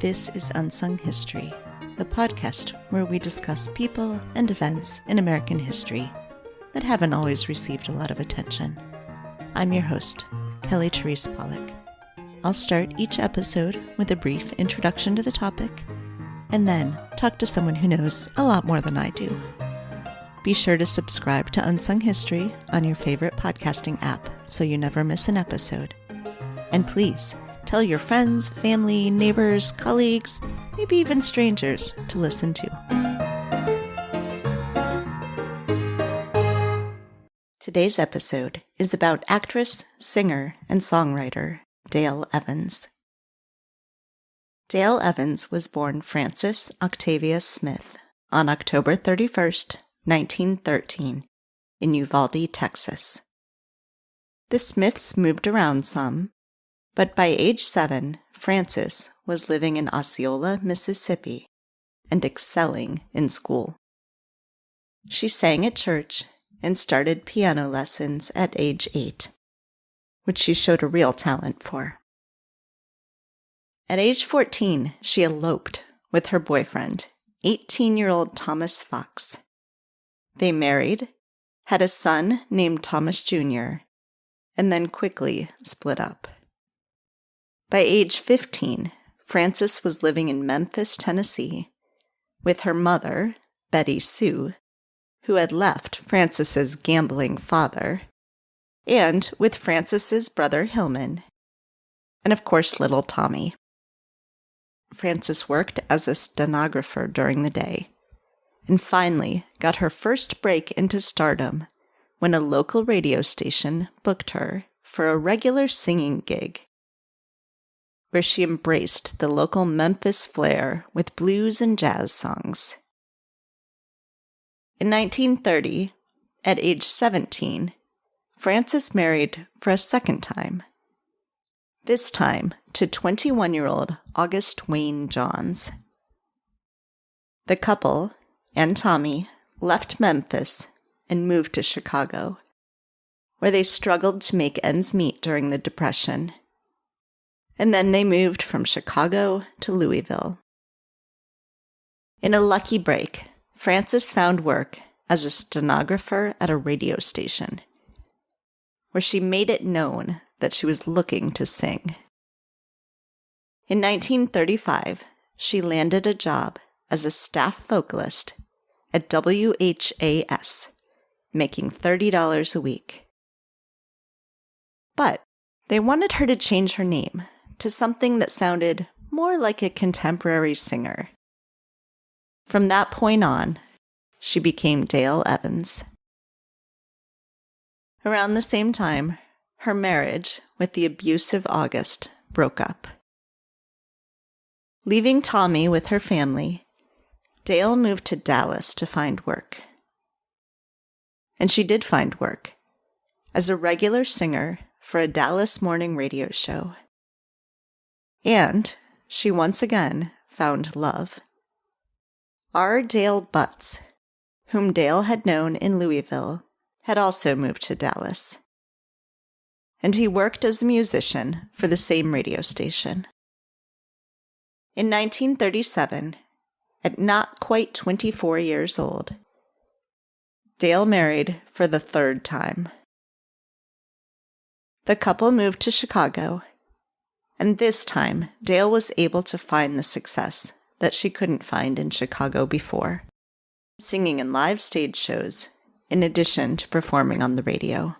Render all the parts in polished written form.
This is Unsung History, the podcast where we discuss people and events in American history that haven't always received a lot of attention. I'm your host, Kelly Therese Pollock. I'll start each episode with a brief introduction to the topic, and then talk to someone who knows a lot more than I do. Be sure to subscribe to Unsung History on your favorite podcasting app so you never miss an episode. And please, tell your friends, family, neighbors, colleagues, maybe even strangers to listen to. Today's episode is about actress, singer, and songwriter Dale Evans. Dale Evans was born Frances Octavia Smith on October 31st, 1913, in Uvalde, Texas. The Smiths moved around some, but by age 7, Frances was living in Osceola, Mississippi, and excelling in school. She sang at church and started piano lessons at age 8, which she showed a real talent for. At age 14, she eloped with her boyfriend, 18-year-old Thomas Fox. They married, had a son named Thomas Jr., and then quickly split up. By age 15, Frances was living in Memphis, Tennessee, with her mother, Betty Sue, who had left Frances's gambling father, and with Frances's brother Hillman, and of course little Tommy. Frances worked as a stenographer during the day, and finally got her first break into stardom when a local radio station booked her for a regular singing gig, where she embraced the local Memphis flair with blues and jazz songs. In 1930, at age 17, Frances married for a second time, this time to 21-year-old August Wayne Johns. The couple and Tommy left Memphis and moved to Chicago, where they struggled to make ends meet during the Depression. And then they moved from Chicago to Louisville. In a lucky break, Frances found work as a stenographer at a radio station, where she made it known that she was looking to sing. In 1935, she landed a job as a staff vocalist at WHAS, making $30 a week. But they wanted her to change her name to something that sounded more like a contemporary singer. From that point on, she became Dale Evans. Around the same time, her marriage with the abusive August broke up. Leaving Tommy with her family, Dale moved to Dallas to find work. And she did find work as a regular singer for a Dallas morning radio show. And she once again found love. R. Dale Butts, whom Dale had known in Louisville, had also moved to Dallas, and he worked as a musician for the same radio station. In 1937, at not quite 24 years old, Dale married for the third time. The couple moved to Chicago, and this time Dale was able to find the success that she couldn't find in Chicago before, singing in live stage shows in addition to performing on the radio.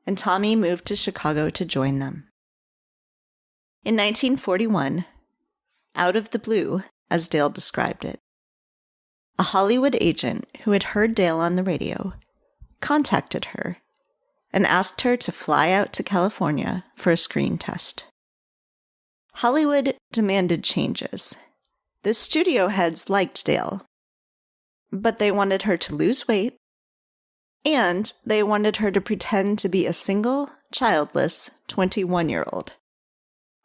And Tommy moved to Chicago to join them. In 1941, out of the blue, as Dale described it, a Hollywood agent who had heard Dale on the radio contacted her and asked her to fly out to California for a screen test. Hollywood demanded changes. The studio heads liked Dale, but they wanted her to lose weight, and they wanted her to pretend to be a single, childless 21-year-old,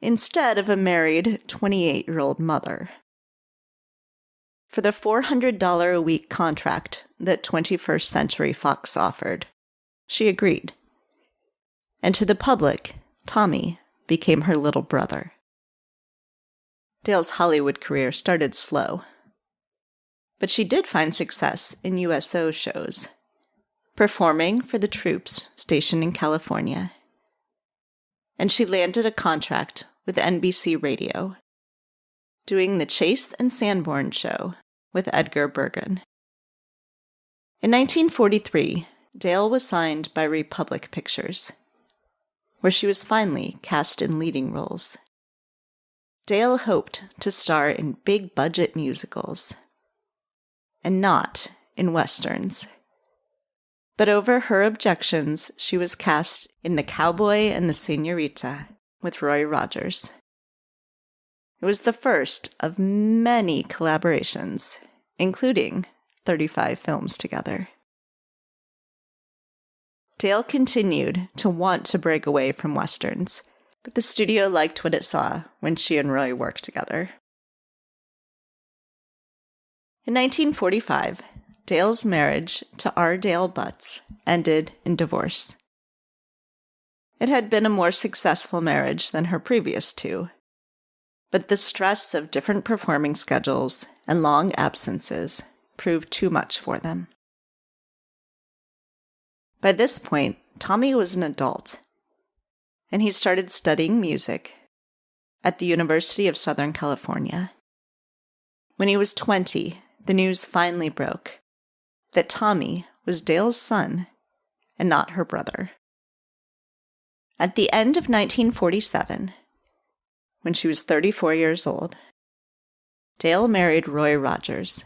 instead of a married 28-year-old mother. For the $400 a week contract that 21st Century Fox offered, she agreed. And to the public, Tommy became her little brother. Dale's Hollywood career started slow, but she did find success in USO shows, performing for the troops stationed in California. And she landed a contract with NBC Radio, doing the Chase and Sanborn show with Edgar Bergen. In 1943, Dale was signed by Republic Pictures, where she was finally cast in leading roles. Dale hoped to star in big-budget musicals, and not in westerns. But over her objections, she was cast in The Cowboy and the Señorita with Roy Rogers. It was the first of many collaborations, including 35 films together. Dale continued to want to break away from westerns, but the studio liked what it saw when she and Roy worked together. In 1945, Dale's marriage to R. Dale Butts ended in divorce. It had been a more successful marriage than her previous two, but the stress of different performing schedules and long absences proved too much for them. By this point, Tommy was an adult, and he started studying music at the University of Southern California. When he was 20, the news finally broke that Tommy was Dale's son and not her brother. At the end of 1947, when she was 34 years old, Dale married Roy Rogers,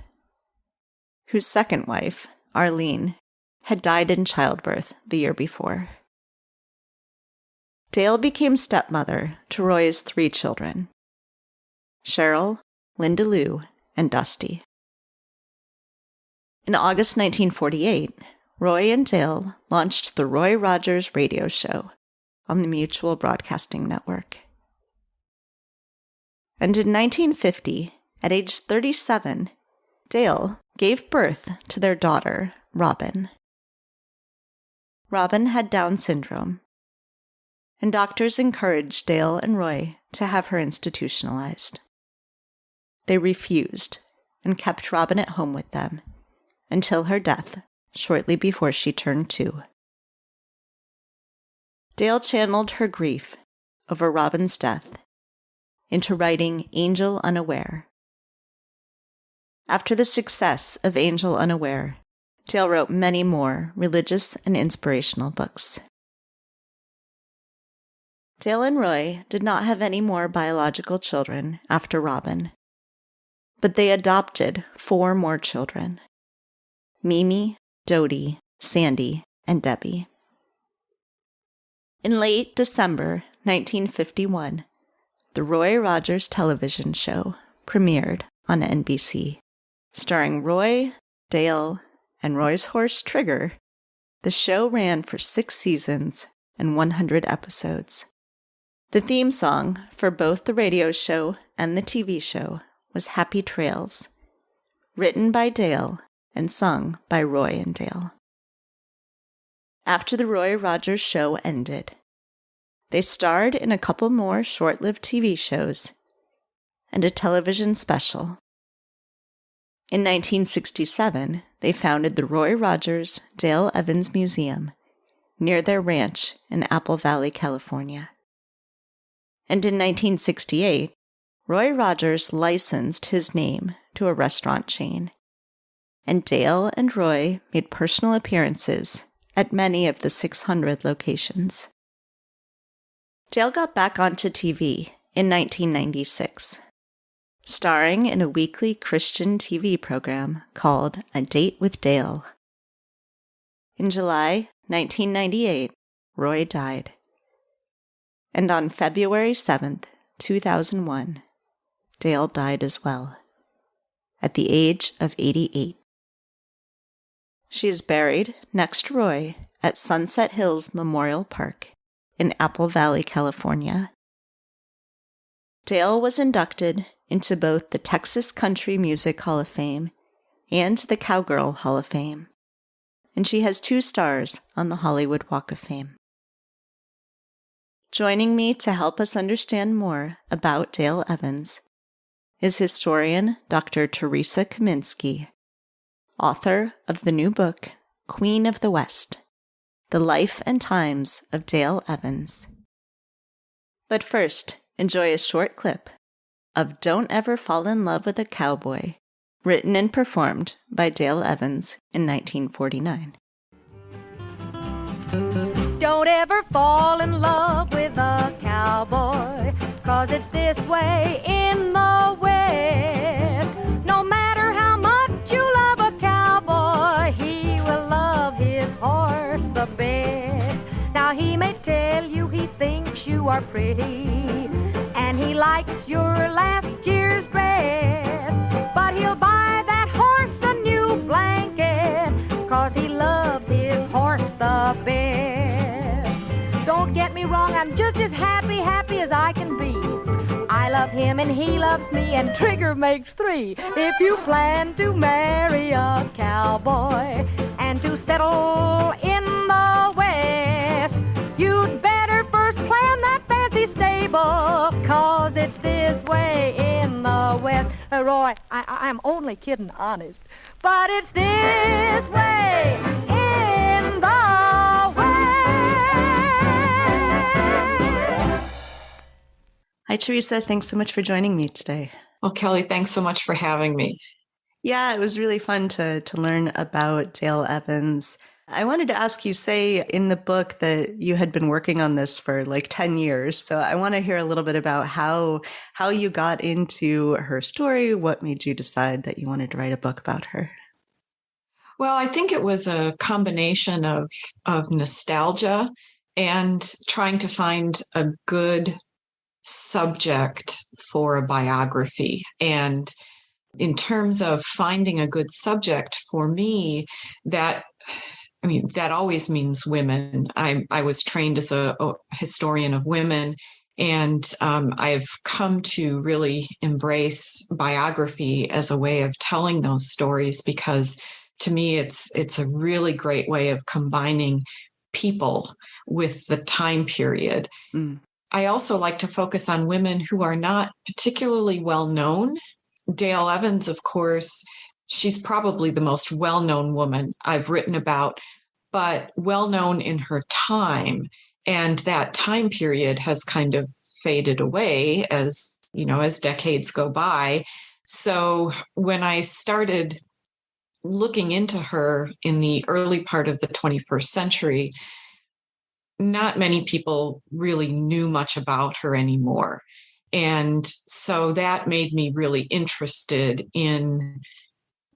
whose second wife, Arlene, had died in childbirth the year before. Dale became stepmother to Roy's 3 children, Cheryl, Linda Lou, and Dusty. In August 1948, Roy and Dale launched the Roy Rogers radio show on the Mutual Broadcasting Network. And in 1950, at age 37, Dale gave birth to their daughter, Robin. Robin had Down syndrome, and doctors encouraged Dale and Roy to have her institutionalized. They refused and kept Robin at home with them until her death, shortly before she turned 2. Dale channeled her grief over Robin's death into writing Angel Unaware. After the success of Angel Unaware, Dale wrote many more religious and inspirational books. Dale and Roy did not have any more biological children after Robin, but they adopted 4 more children: Mimi, Dodie, Sandy, and Debbie. In late December 1951, the Roy Rogers television show premiered on NBC. Starring Roy, Dale, and Roy's horse Trigger, the show ran for 6 seasons and 100 episodes. The theme song for both the radio show and the TV show was Happy Trails, written by Dale and sung by Roy and Dale. After the Roy Rogers show ended, they starred in a couple more short-lived TV shows and a television special. In 1967, they founded the Roy Rogers Dale Evans Museum near their ranch in Apple Valley, California. And in 1968, Roy Rogers licensed his name to a restaurant chain, and Dale and Roy made personal appearances at many of the 600 locations. Dale got back onto TV in 1996, starring in a weekly Christian TV program called A Date with Dale. In July 1998, Roy died. And on February 7th, 2001, Dale died as well, at the age of 88. She is buried next to Roy at Sunset Hills Memorial Park in Apple Valley, California. Dale was inducted into both the Texas Country Music Hall of Fame and the Cowgirl Hall of Fame, and she has 2 stars on the Hollywood Walk of Fame. Joining me to help us understand more about Dale Evans is historian Dr. Theresa Kaminski, author of the new book, Queen of the West, The Life and Times of Dale Evans. But first, enjoy a short clip of Don't Ever Fall in Love with a Cowboy, written and performed by Dale Evans in 1949. Don't ever fall in love with a cowboy, 'cause it's this way in the West. No matter how much you love a cowboy, he will love his horse the best. Now he may tell you he thinks you are pretty, and he likes your last year's dress, but he'll buy that horse a new blanket, 'cause he loves his horse the best. Don't get me wrong, I'm just as happy as I can be. I love him and he loves me, and Trigger makes three. If you plan to marry a cowboy and to settle in the West, you'd better first plan that fancy stable, 'cause it's this way in the West. Roy, I'm only kidding, honest, but it's this way in the West. Hi, Theresa. Thanks so much for joining me today. Well, Kelly, thanks so much for having me. Yeah, it was really fun to learn about Dale Evans. I wanted to ask you, say in the book that you had been working on this for like 10 years. So I want to hear a little bit about how you got into her story. What made you decide that you wanted to write a book about her? Well, I think it was a combination of nostalgia and trying to find a good subject for a biography. And in terms of finding a good subject for me, that always means women. I was trained as a historian of women, and I've come to really embrace biography as a way of telling those stories, because to me, it's a really great way of combining people with the time period. Mm. I also like to focus on women who are not particularly well known. Dale Evans, of course, she's probably the most well-known woman I've written about, but well-known in her time. And that time period has kind of faded away as decades go by. So when I started looking into her in the early part of the 21st century, not many people really knew much about her anymore. And so that made me really interested in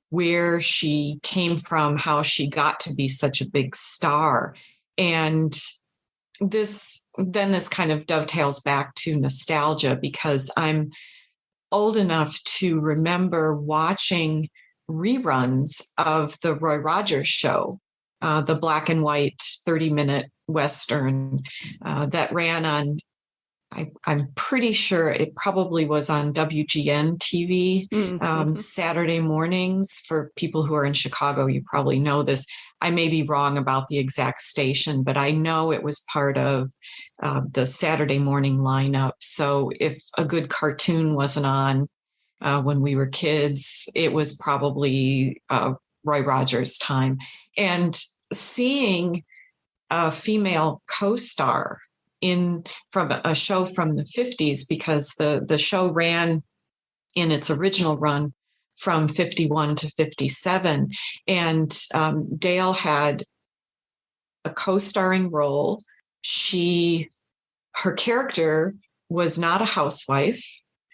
where she came from, how she got to be such a big star. And this kind of dovetails back to nostalgia, because I'm old enough to remember watching reruns of the Roy Rogers show, the black and white 30-minute Western that ran on, I'm pretty sure it probably was on WGN TV, Saturday mornings. For people who are in Chicago, you probably know this. I may be wrong about the exact station, but I know it was part of the Saturday morning lineup. So if a good cartoon wasn't on when we were kids, it was probably Roy Rogers' time. And seeing a female co-star from a show from the 50s, because the show ran in its original run from 51 to 57. And Dale had a co-starring role. Her character was not a housewife,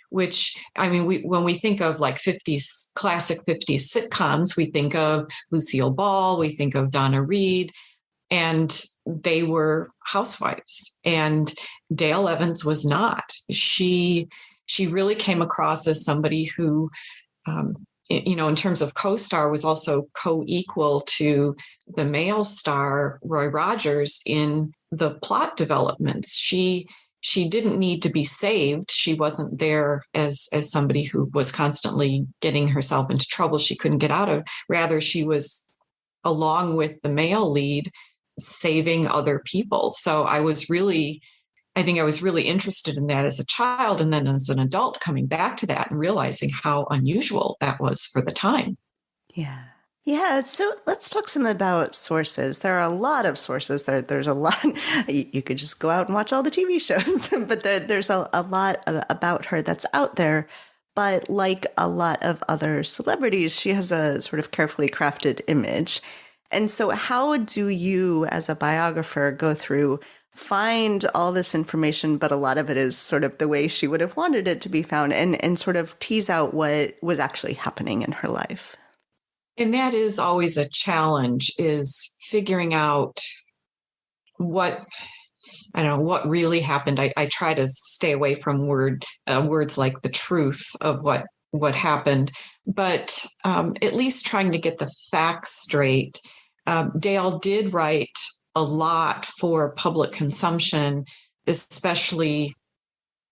which, when we think of like classic 50s sitcoms, we think of Lucille Ball, we think of Donna Reed, and they were housewives. And Dale Evans was not. She really came across as somebody who, in terms of co-star, was also co-equal to the male star, Roy Rogers, in the plot developments. She didn't need to be saved. She wasn't there as somebody who was constantly getting herself into trouble she couldn't get out of. Rather, she was, along with the male lead, saving other people. So I I think I was really interested in that as a child, and then as an adult coming back to that and realizing how unusual that was for the time. Yeah. Yeah, so let's talk some about sources. There are a lot of sources. There's a lot. You could just go out and watch all the TV shows, but there's a lot about her that's out there. But like a lot of other celebrities, she has a sort of carefully crafted image. And so how do you, as a biographer, go through, find all this information, but a lot of it is sort of the way she would have wanted it to be found, and sort of tease out what was actually happening in her life? And that is always a challenge, is figuring out what, I don't know, what really happened. I try to stay away from words like the truth of what happened, but at least trying to get the facts straight. Dale did write a lot for public consumption, especially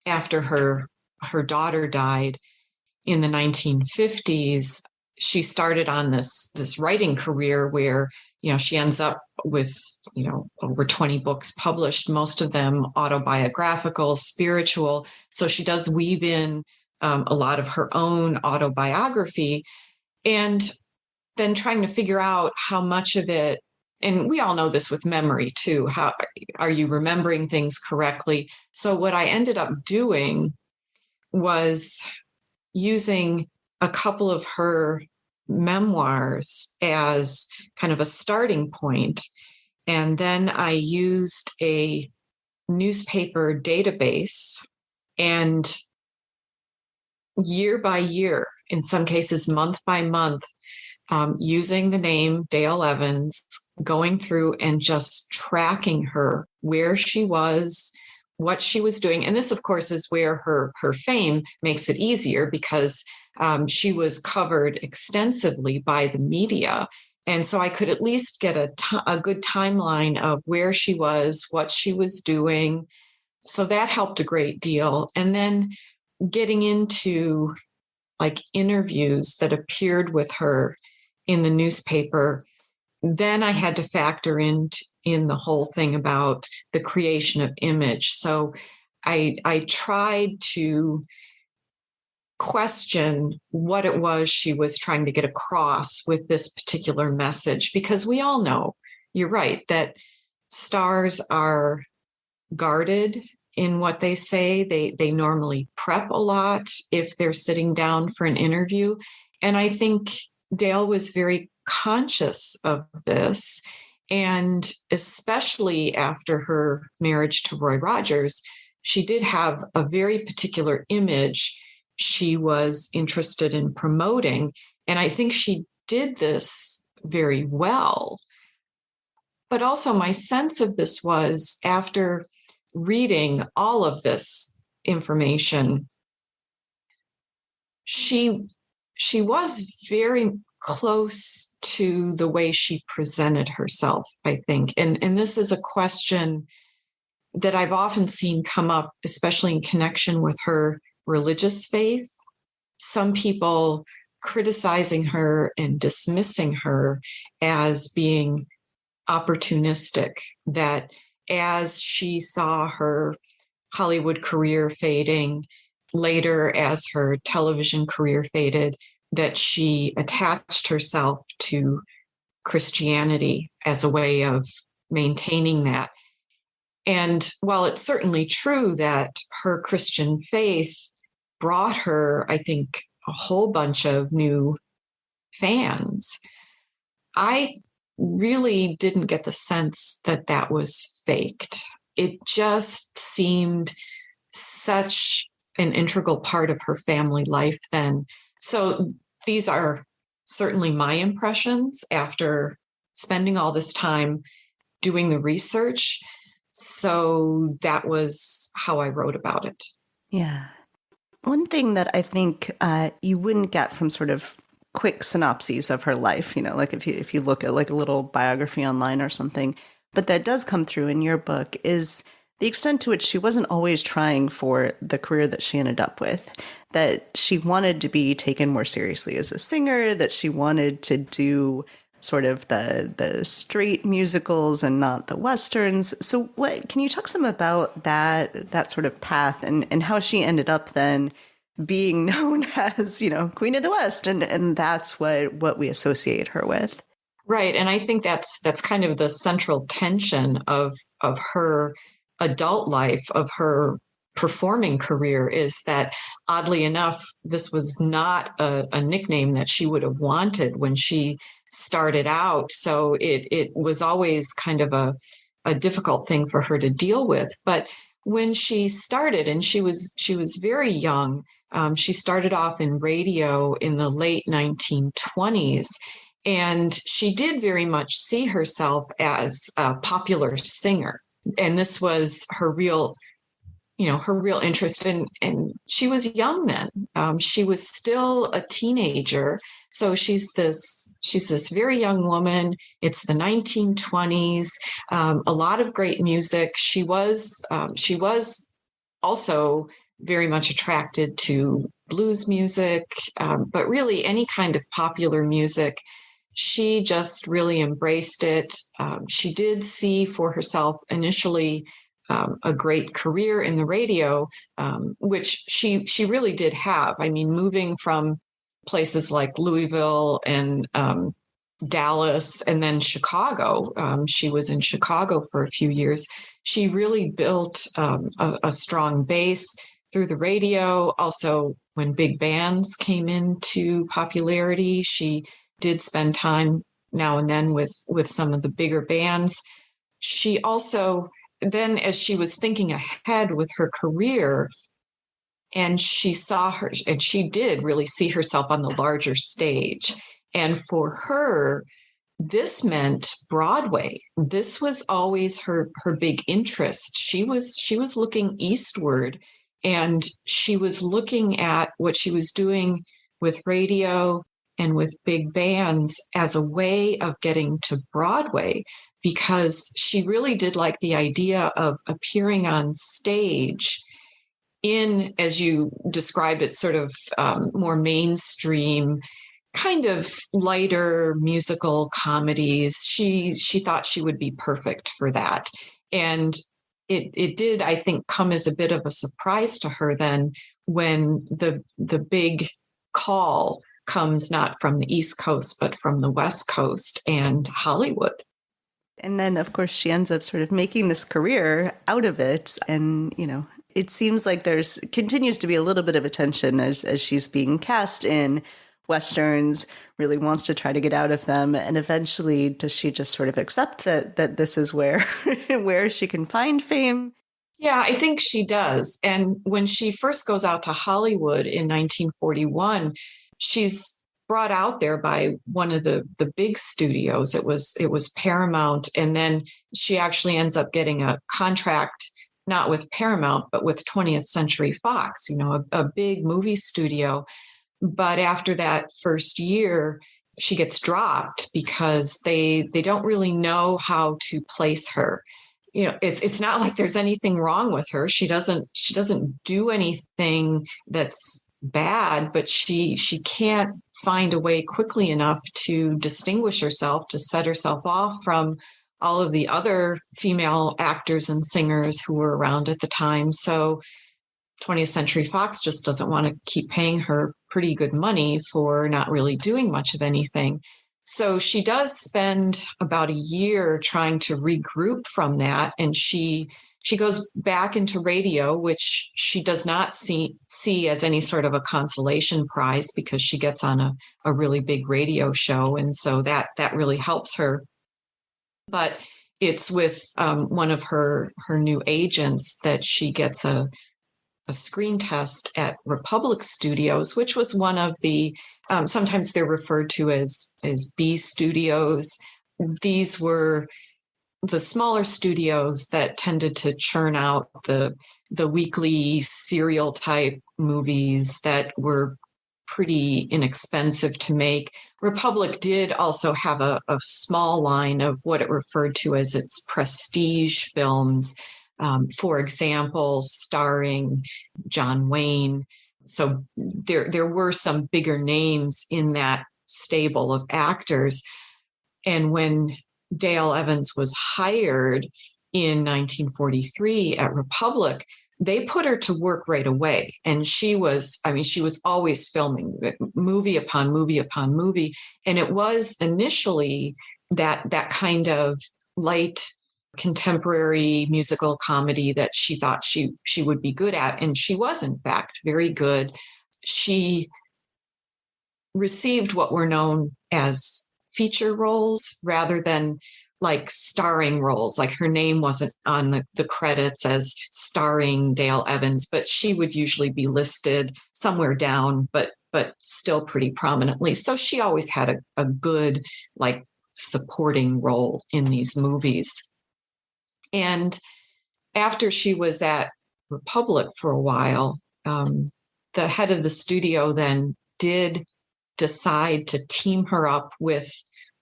after her daughter died in the 1950s. She started on this writing career where, she ends up with, over 20 books published, most of them autobiographical, spiritual. So she does weave in a lot of her own autobiography, and then trying to figure out how much of it, and we all know this with memory too, how are you remembering things correctly? So what I ended up doing was using a couple of her memoirs as kind of a starting point. And then I used a newspaper database, and year by year, in some cases month by month, using the name Dale Evans, going through and just tracking her, where she was, what she was doing. And this, of course, is where her fame makes it easier, because she was covered extensively by the media. And so I could at least get a good timeline of where she was, what she was doing. So that helped a great deal. And then getting into like interviews that appeared with her in the newspaper, then I had to factor in the whole thing about the creation of image. So I tried to question what it was she was trying to get across with this particular message, because we all know, you're right, that stars are guarded in what they say. They normally prep a lot if they're sitting down for an interview. And I think Dale was very conscious of this. And especially after her marriage to Roy Rogers, she did have a very particular image she was interested in promoting. And I think she did this very well. But also my sense of this was, after reading all of this information, she was very close to the way she presented herself, I think. And this is a question that I've often seen come up, especially in connection with her religious faith. Some people criticizing her and dismissing her as being opportunistic, that as she saw her Hollywood career fading, later as her television career faded, that she attached herself to Christianity as a way of maintaining that. And while it's certainly true that her Christian faith brought her, I think, a whole bunch of new fans, I really didn't get the sense that that was faked. It just seemed such an integral part of her family life then. So these are certainly my impressions after spending all this time doing the research. So that was how I wrote about it. Yeah. One thing that I think you wouldn't get from sort of quick synopses of her life, like if you look at like a little biography online or something, but that does come through in your book, is the extent to which she wasn't always trying for the career that she ended up with, that she wanted to be taken more seriously as a singer, that she wanted to do sort of the straight musicals and not the westerns. So what can you talk some about that sort of path and how she ended up then being known as, Queen of the West, and that's what we associate her with. Right. And I think that's kind of the central tension of her adult life, of her performing career, is that oddly enough, this was not a nickname that she would have wanted when she started out. So it was always kind of a difficult thing for her to deal with. But when she started, and she was very young, she started off in radio in the late 1920s. And she did very much see herself as a popular singer. And this was her real interest. And she was young then. She was still a teenager. So she's this very young woman. It's the 1920s. A lot of great music. She was also very much attracted to blues music, but really any kind of popular music. She just really embraced it. She did see for herself initially a great career in the radio, which she really did have. I mean, moving from places like Louisville and Dallas and then Chicago, she was in Chicago for a few years. She really built a strong base through the radio. Also, when big bands came into popularity, she did spend time now and then with some of the bigger bands. She also then, as she was thinking ahead with her career, and she did really see herself on the larger stage. And for her, this meant Broadway. This was always her big interest. She was looking eastward, and she was looking at what she was doing with radio and with big bands as a way of getting to Broadway, because she really did like the idea of appearing on stage in, as you described it, sort of more mainstream, kind of lighter musical comedies. She thought she would be perfect for that. And it did, I think, come as a bit of a surprise to her then when the big call comes not from the East Coast, but from the West Coast and Hollywood. And then, of course, she ends up sort of making this career out of it. And, it seems like there's continues to be a little bit of a tension as she's being cast in Westerns, really wants to try to get out of them. And eventually, does she just sort of accept that this is where she can find fame? Yeah, I think she does. And when she first goes out to Hollywood in 1941, she's brought out there by one of the big studios. It was Paramount. And then she actually ends up getting a contract, not with Paramount, but with 20th Century Fox, a big movie studio. But after that first year, she gets dropped because they don't really know how to place her. It's not like there's anything wrong with her. She doesn't do anything that's bad, but she can't find a way quickly enough to distinguish herself, to set herself off from all of the other female actors and singers who were around at the time. So 20th Century Fox just doesn't want to keep paying her pretty good money for not really doing much of anything. So she does spend about a year trying to regroup from that. And she goes back into radio, which she does not see as any sort of a consolation prize, because she gets on a really big radio show. And so that really helps her. But it's with one of her new agents that she gets a screen test at Republic Studios, which was one of the, sometimes they're referred to as B studios. These were the smaller studios that tended to churn out the weekly serial type movies that were pretty inexpensive to make. Republic did also have a small line of what it referred to as its prestige films, for example, starring John Wayne. So there were some bigger names in that stable of actors. And when Dale Evans was hired in 1943 at Republic, they put her to work right away. And she was always filming movie upon movie upon movie. And it was initially that kind of light contemporary musical comedy that she thought she would be good at. And she was, in fact, very good. She received what were known as feature roles rather than like starring roles. Like her name wasn't on the credits as starring Dale Evans, but she would usually be listed somewhere down, but still pretty prominently. So she always had a good like supporting role in these movies. And after she was at Republic for a while, the head of the studio then did decide to team her up with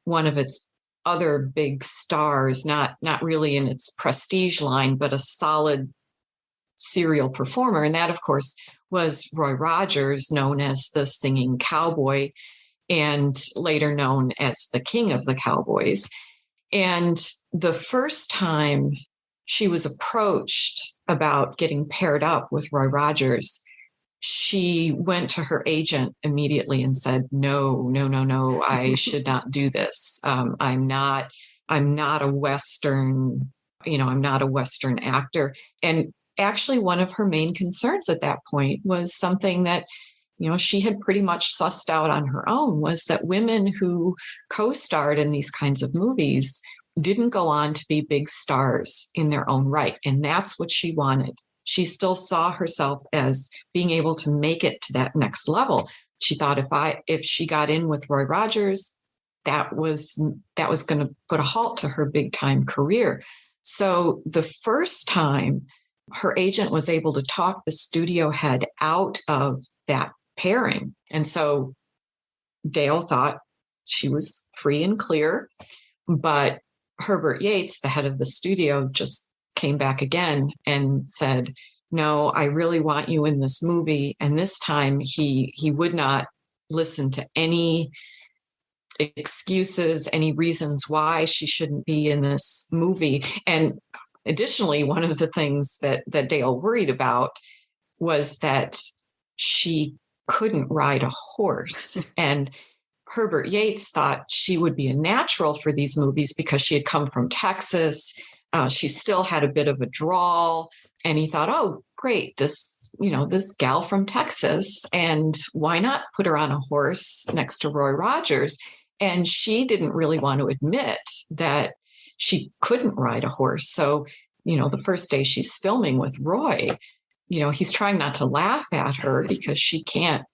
one of its other big stars, not really in its prestige line, but a solid serial performer. And that, of course, was Roy Rogers, known as the singing cowboy and later known as the King of the Cowboys. And the first time she was approached about getting paired up with Roy Rogers, she went to her agent immediately and said, no, I should not do this. I'm not a Western, I'm not a Western actor. And actually one of her main concerns at that point was something that, she had pretty much sussed out on her own, was that women who co-starred in these kinds of movies didn't go on to be big stars in their own right. And that's what she wanted. She still saw herself as being able to make it to that next level. She thought if she got in with Roy Rogers, that was going to put a halt to her big time career. So the first time her agent was able to talk the studio head out of that pairing. And so Dale thought she was free and clear, but Herbert Yates, the head of the studio, just came back again and said, no, I really want you in this movie. And this time he would not listen to any excuses, any reasons why she shouldn't be in this movie. And additionally, one of the things that Dale worried about was that she couldn't ride a horse. And Herbert Yates thought she would be a natural for these movies because she had come from Texas. She still had a bit of a drawl, and he thought, oh, great, this gal from Texas, and why not put her on a horse next to Roy Rogers? And she didn't really want to admit that she couldn't ride a horse. So, the first day she's filming with Roy, he's trying not to laugh at her because she can't,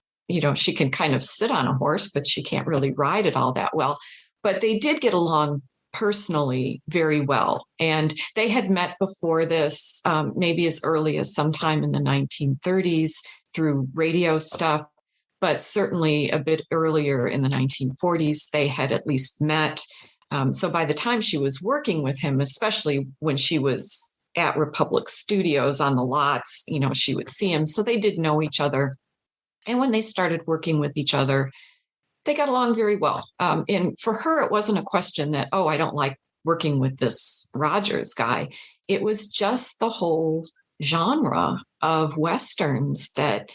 she can kind of sit on a horse, but she can't really ride it all that well. But they did get along personally very well. And they had met before this, maybe as early as sometime in the 1930s through radio stuff, but certainly a bit earlier in the 1940s, they had at least met. So by the time she was working with him, especially when she was at Republic Studios on the lots, she would see him. So they did know each other. And when they started working with each other, they got along very well. And for her, it wasn't a question that, oh, I don't like working with this Rogers guy. It was just the whole genre of Westerns that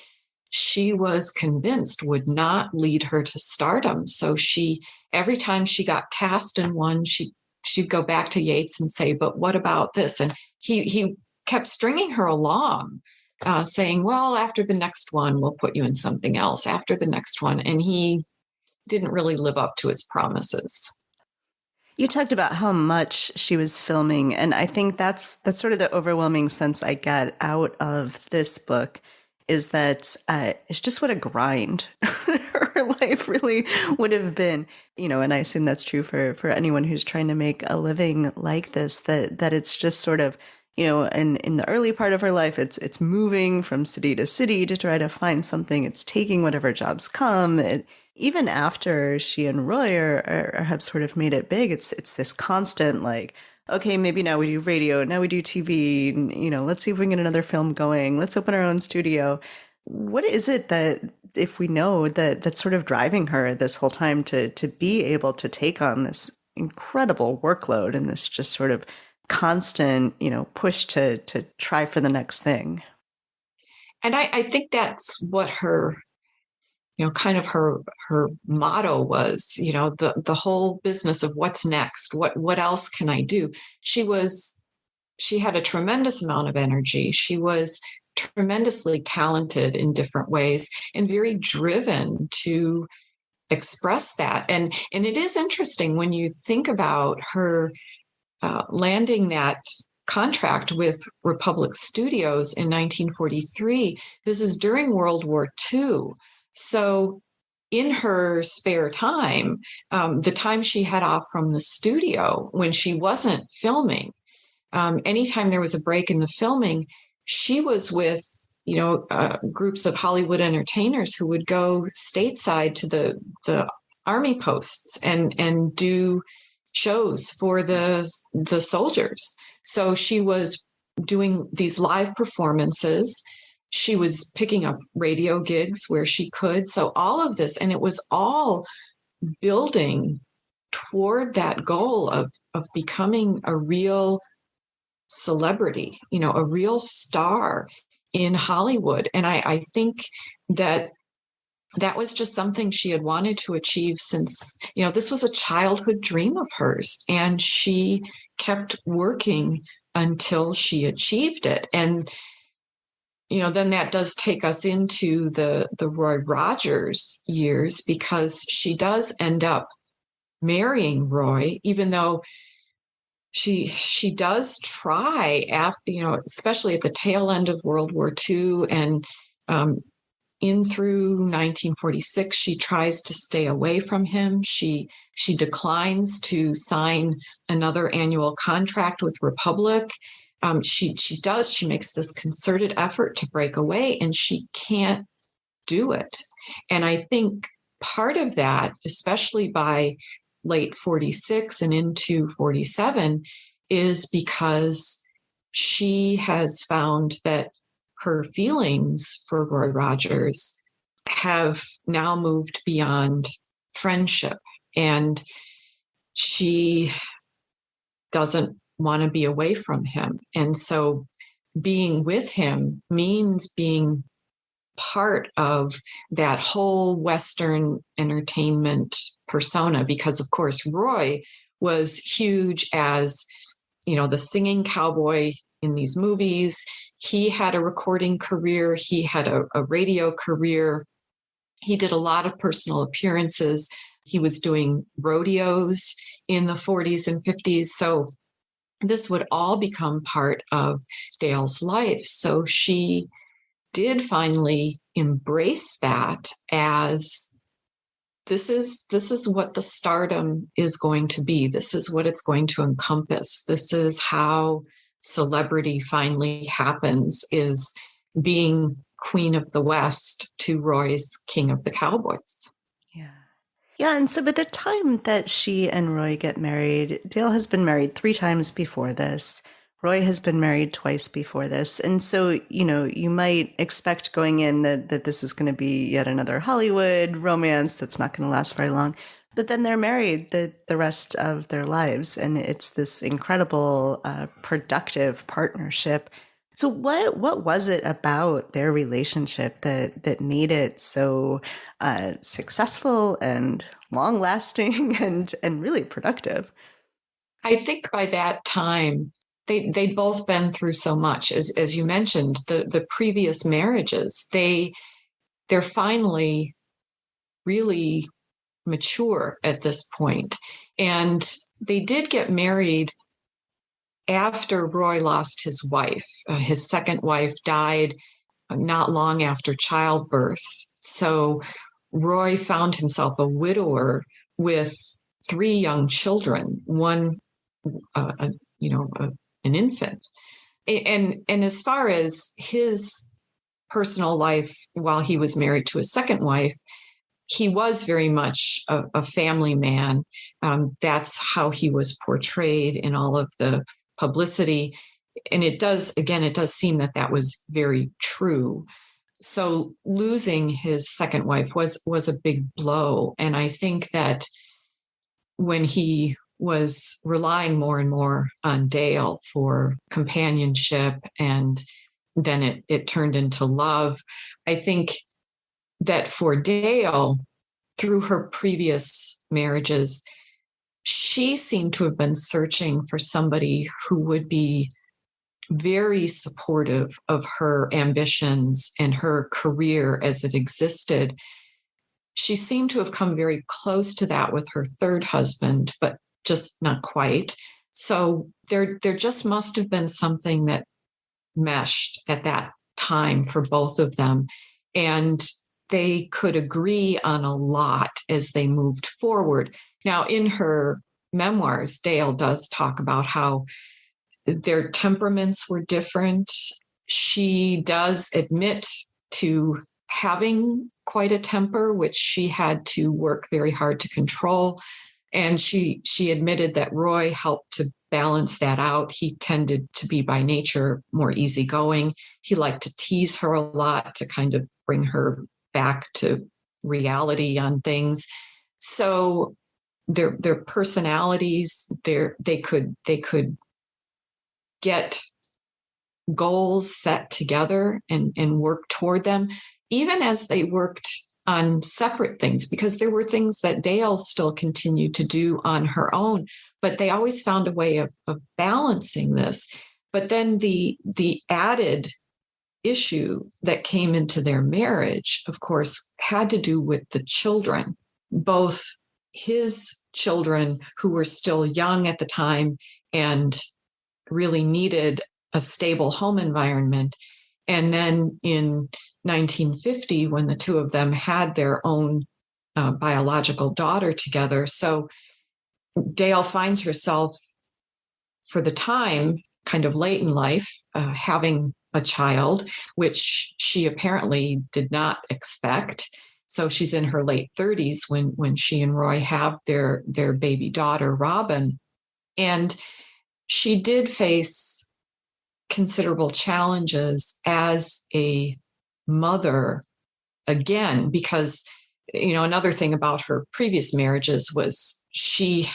she was convinced would not lead her to stardom. So every time she got cast in one, she'd go back to Yates and say, but what about this? And he kept stringing her along, saying, well, after the next one, we'll put you in something else after the next one. And he didn't really live up to his promises. You talked about how much she was filming, and I think that's sort of the overwhelming sense I get out of this book, is that it's just what a grind her life really would have been, and I assume that's true for anyone who's trying to make a living like this, that it's just sort of, in the early part of her life, it's moving from city to city to try to find something. It's taking whatever jobs come. Even after she and Roy have sort of made it big, it's this constant like, okay, maybe now we do radio, now we do TV, let's see if we can get another film going. Let's open our own studio. What is it that, if we know, that's sort of driving her this whole time to be able to take on this incredible workload and this just sort of constant, push to try for the next thing. And I think that's what her, kind of her motto was, the whole business of what's next, what else can I do? She had a tremendous amount of energy. She was tremendously talented in different ways and very driven to express that. And it is interesting when you think about her landing that contract with Republic Studios in 1943. This is during World War II. So in her spare time, the time she had off from the studio when she wasn't filming, anytime there was a break in the filming, she was with, groups of Hollywood entertainers who would go stateside to the army posts and do shows for the soldiers. So she was doing these live performances. She was picking up radio gigs where she could. So all of this, and it was all building toward that goal of becoming a real celebrity, a real star in Hollywood. And I think that was just something she had wanted to achieve since, this was a childhood dream of hers. And she kept working until she achieved it. And, then that does take us into the Roy Rogers years, because she does end up marrying Roy, even though she does try after, especially at the tail end of World War II and in through 1946, she tries to stay away from him. She declines to sign another annual contract with Republic. She makes this concerted effort to break away, and she can't do it. And I think part of that, especially by late 46 and into 47, is because she has found that her feelings for Roy Rogers have now moved beyond friendship, and she doesn't want to be away from him. And so being with him means being part of that whole Western entertainment persona, because of course Roy was huge as, the singing cowboy in these movies. He had a recording career. He had a radio career. He did a lot of personal appearances. He was doing rodeos in the 40s and 50s. So this would all become part of Dale's life. So she did finally embrace that as this is what the stardom is going to be. This is what it's going to encompass. This is how celebrity finally happens, is being Queen of the West to Roy's King of the Cowboys. Yeah. Yeah. And so by the time that she and Roy get married, Dale has been married 3 times before this. Roy has been married twice before this. And so, you might expect going in that this is going to be yet another Hollywood romance that's not going to last very long. But then they're married the rest of their lives. And it's this incredible, productive partnership. So what was it about their relationship that made it so successful and long-lasting and really productive? I think by that time, they'd both been through so much. As you mentioned, the previous marriages, they're finally really mature at this point. And they did get married after Roy lost his wife. His second wife died not long after childbirth. So Roy found himself a widower with 3 young children, one, an infant. And as far as his personal life while he was married to his second wife, he was very much a family man. That's how he was portrayed in all of the publicity. And it does seem that was very true. So losing his second wife was a big blow. And I think that when he was relying more and more on Dale for companionship, and then it turned into love. I think that for Dale, through her previous marriages, she seemed to have been searching for somebody who would be very supportive of her ambitions and her career as it existed. She seemed to have come very close to that with her third husband, but just not quite. So there just must have been something that meshed at that time for both of them. And they could agree on a lot as they moved forward. Now, in her memoirs, Dale does talk about how their temperaments were different. She does admit to having quite a temper, which she had to work very hard to control. And she admitted that Roy helped to balance that out. He tended to be by nature more easygoing. He liked to tease her a lot to kind of bring her back to reality on things. So their personalities, they could get goals set together and work toward them, even as they worked on separate things, because there were things that Dale still continued to do on her own, but they always found a way of balancing this. But then the added issue that came into their marriage, of course, had to do with the children, both his children, who were still young at the time and really needed a stable home environment. And then in 1950, when the two of them had their own biological daughter together. So Dale finds herself, for the time, kind of late in life, having a child, which she apparently did not expect. So she's in her late 30s when she and Roy have their baby daughter, Robin. And she did face considerable challenges as a mother, again, because, another thing about her previous marriages was she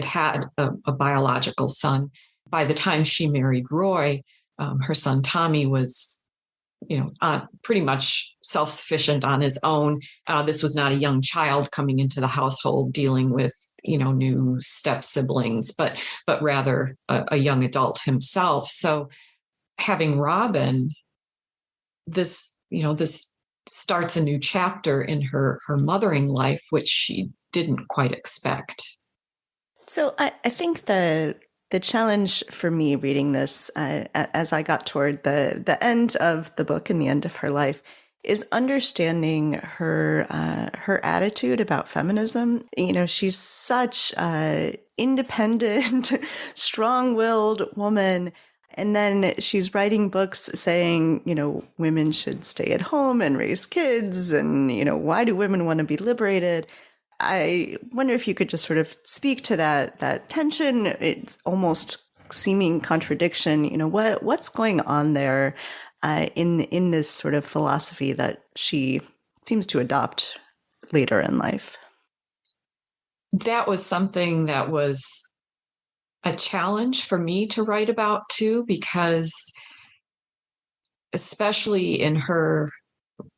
had a biological son. By the time she married Roy, her son Tommy was, pretty much self-sufficient on his own. This was not a young child coming into the household dealing with, new step siblings, but rather a young adult himself. So having Robin, this starts a new chapter in her mothering life, which she didn't quite expect. So I think the challenge for me reading this, as I got toward the end of the book and the end of her life, is understanding her attitude about feminism. She's such an independent, strong-willed woman. And then she's writing books saying, women should stay at home and raise kids. And, why do women want to be liberated? I wonder if you could just sort of speak to that tension. It's almost seeming contradiction. What's going on there in this sort of philosophy that she seems to adopt later in life? That was something that was a challenge for me to write about too, because especially in her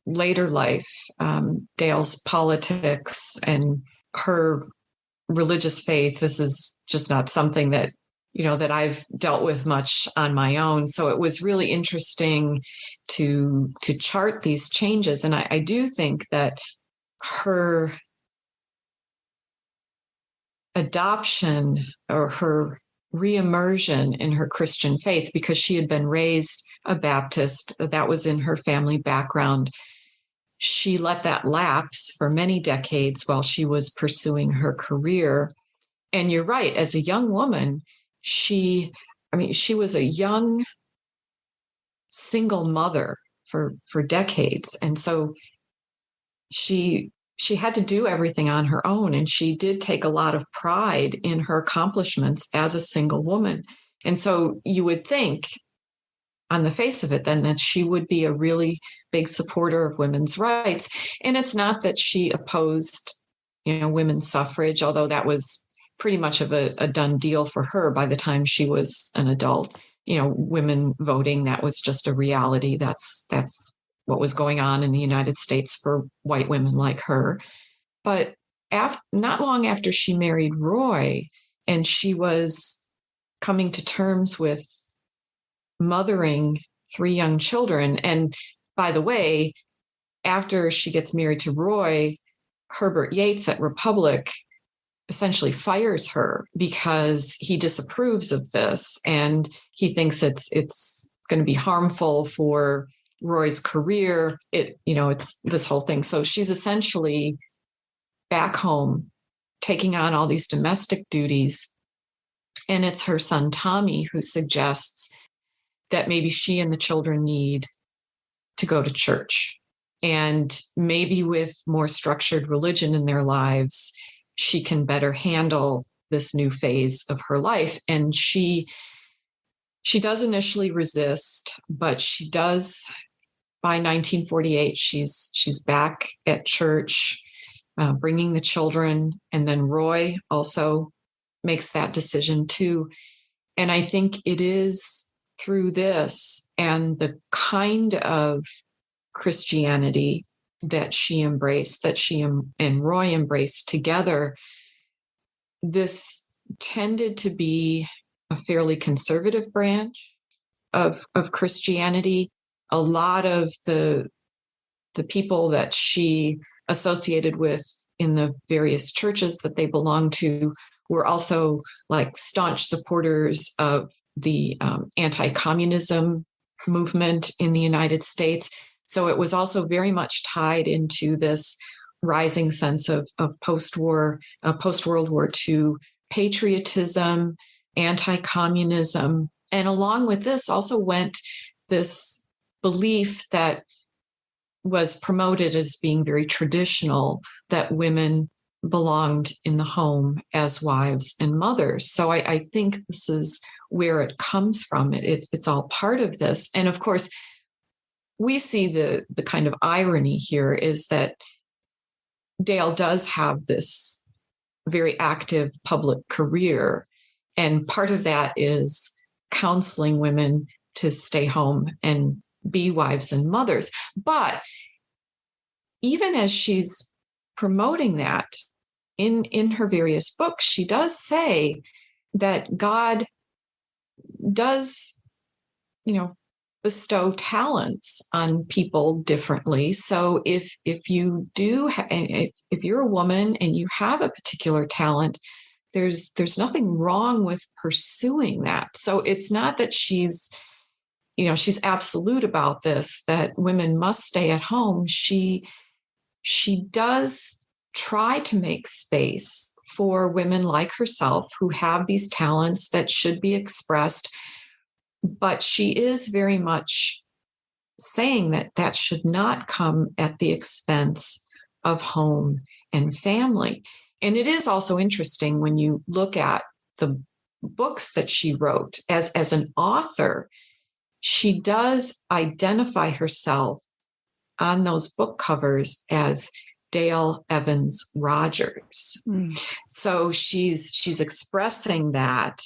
later life, Dale's politics and her religious faith, this is just not something that, that I've dealt with much on my own. So it was really interesting to chart these changes. And I do think that her adoption or her reimmersion in her Christian faith, because she had been raised a Baptist, that was in her family background. She let that lapse for many decades while she was pursuing her career. And you're right, as a young woman, she was a young single mother for decades. And so she had to do everything on her own. And she did take a lot of pride in her accomplishments as a single woman. And so you would think on the face of it then that she would be a really big supporter of women's rights. And it's not that she opposed, women's suffrage, although that was pretty much of a done deal for her by the time she was an adult. Women voting, that was just a reality. That's what was going on in the United States for white women like her. But not long after she married Roy, and she was coming to terms with mothering 3 young children. And by the way, after she gets married to Roy, Herbert Yates at Republic essentially fires her because he disapproves of this, and he thinks it's going to be harmful for Roy's career. It's this whole thing. So she's essentially back home taking on all these domestic duties. And it's her son, Tommy, who suggests that maybe she and the children need to go to church. And maybe with more structured religion in their lives, she can better handle this new phase of her life. And she does initially resist, but she does. By 1948, she's back at church, bringing the children. And then Roy also makes that decision too. And I think it is through this and the kind of Christianity that she embraced, that she and Roy embraced together, this tended to be a fairly conservative branch of Christianity. A lot of the people that she associated with in the various churches that they belonged to were also like staunch supporters of the anti-communism movement in the United States. So it was also very much tied into this rising sense of post-World War II patriotism, anti-communism. And along with this also went this belief that was promoted as being very traditional, that women belonged in the home as wives and mothers. So I think this is where it comes from. It's all part of this. And of course, we see the kind of irony here is that Dale does have this very active public career. And part of that is counseling women to stay home and be wives and mothers. But even as she's promoting that in her various books, she does say that God does, bestow talents on people differently. So if you do, if you're a woman and you have a particular talent, there's nothing wrong with pursuing that. So it's not that she's absolute about this, that women must stay at home. She does try to make space for women like herself who have these talents that should be expressed. But she is very much saying that should not come at the expense of home and family. And it is also interesting when you look at the books that she wrote as an author, she does identify herself on those book covers as Dale Evans Rogers. So she's expressing that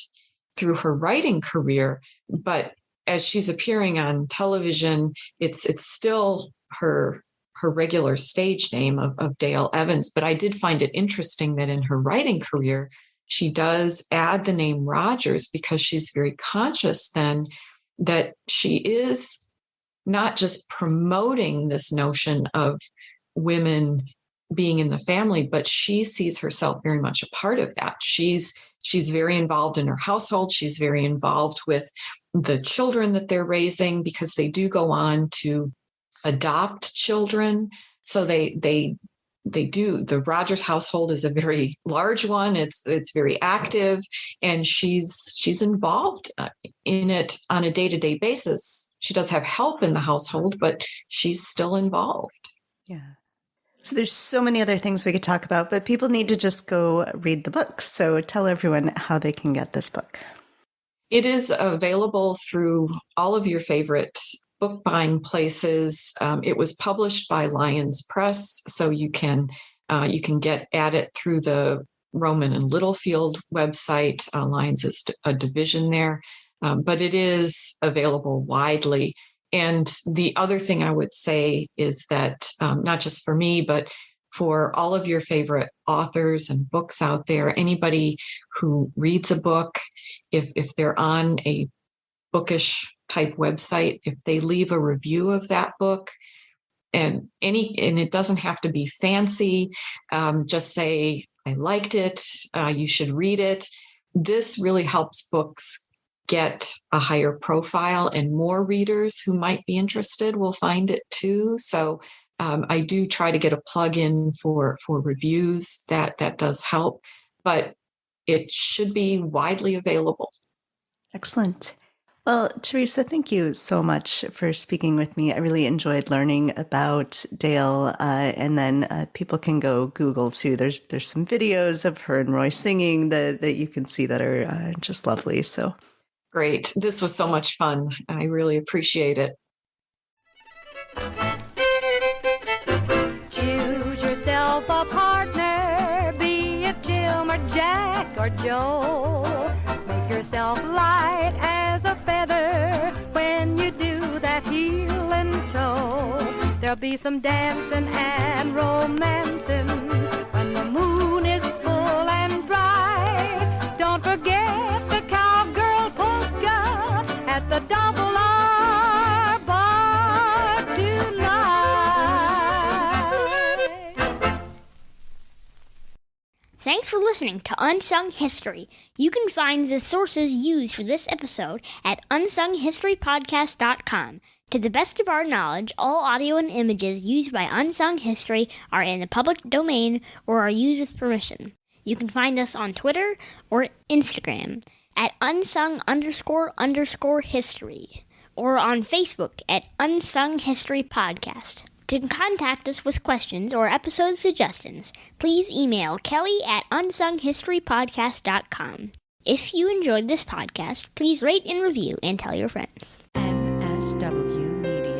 through her writing career, but as she's appearing on television, it's still her regular stage name of Dale Evans. But I did find it interesting that in her writing career, she does add the name Rogers because she's very conscious then that she is not just promoting this notion of women being in the family, but she sees herself very much a part of that. She's very involved in her household. She's very involved with the children that they're raising because they do go on to adopt children. So they do. The Rogers household is a very large one. It's very active, and she's involved in it on a day-to-day basis. She does have help in the household, but she's still involved. Yeah. So there's so many other things we could talk about, but people need to just go read the book. So tell everyone how they can get this book. It is available through all of your favorite book buying places. It was published by Lyons Press, so you can get at it through the Roman and Littlefield website. Lions is a division there, but it is available widely. And the other thing I would say is that not just for me, but for all of your favorite authors and books out there, anybody who reads a book, if they're on a bookish type website, if they leave a review of that book, and it doesn't have to be fancy, just say, I liked it, you should read it. This really helps books get a higher profile, and more readers who might be interested will find it too. So I do try to get a plug-in for reviews. That does help, but it should be widely available. Excellent. Well, Theresa, thank you so much for speaking with me. I really enjoyed learning about Dale, and then people can go Google too. There's some videos of her and Roy singing that you can see that are just lovely. So great. This was so much fun. I really appreciate it. Choose yourself a partner, be it Jim or Jack or Joe. Make yourself light as a feather when you do that heel and toe. There'll be some dancing and romancing when the moon is full and bright. Don't forget the Cowgirl Polka at the Double R Bar tonight. Thanks for listening to Unsung History. You can find the sources used for this episode at unsunghistorypodcast.com. To the best of our knowledge, all audio and images used by Unsung History are in the public domain or are used with permission. You can find us on Twitter or Instagram at unsung__history or on Facebook at Unsung History Podcast. To contact us with questions or episode suggestions, please email kelly@unsunghistorypodcast.com. If you enjoyed this podcast, please rate and review and tell your friends. MSW Media.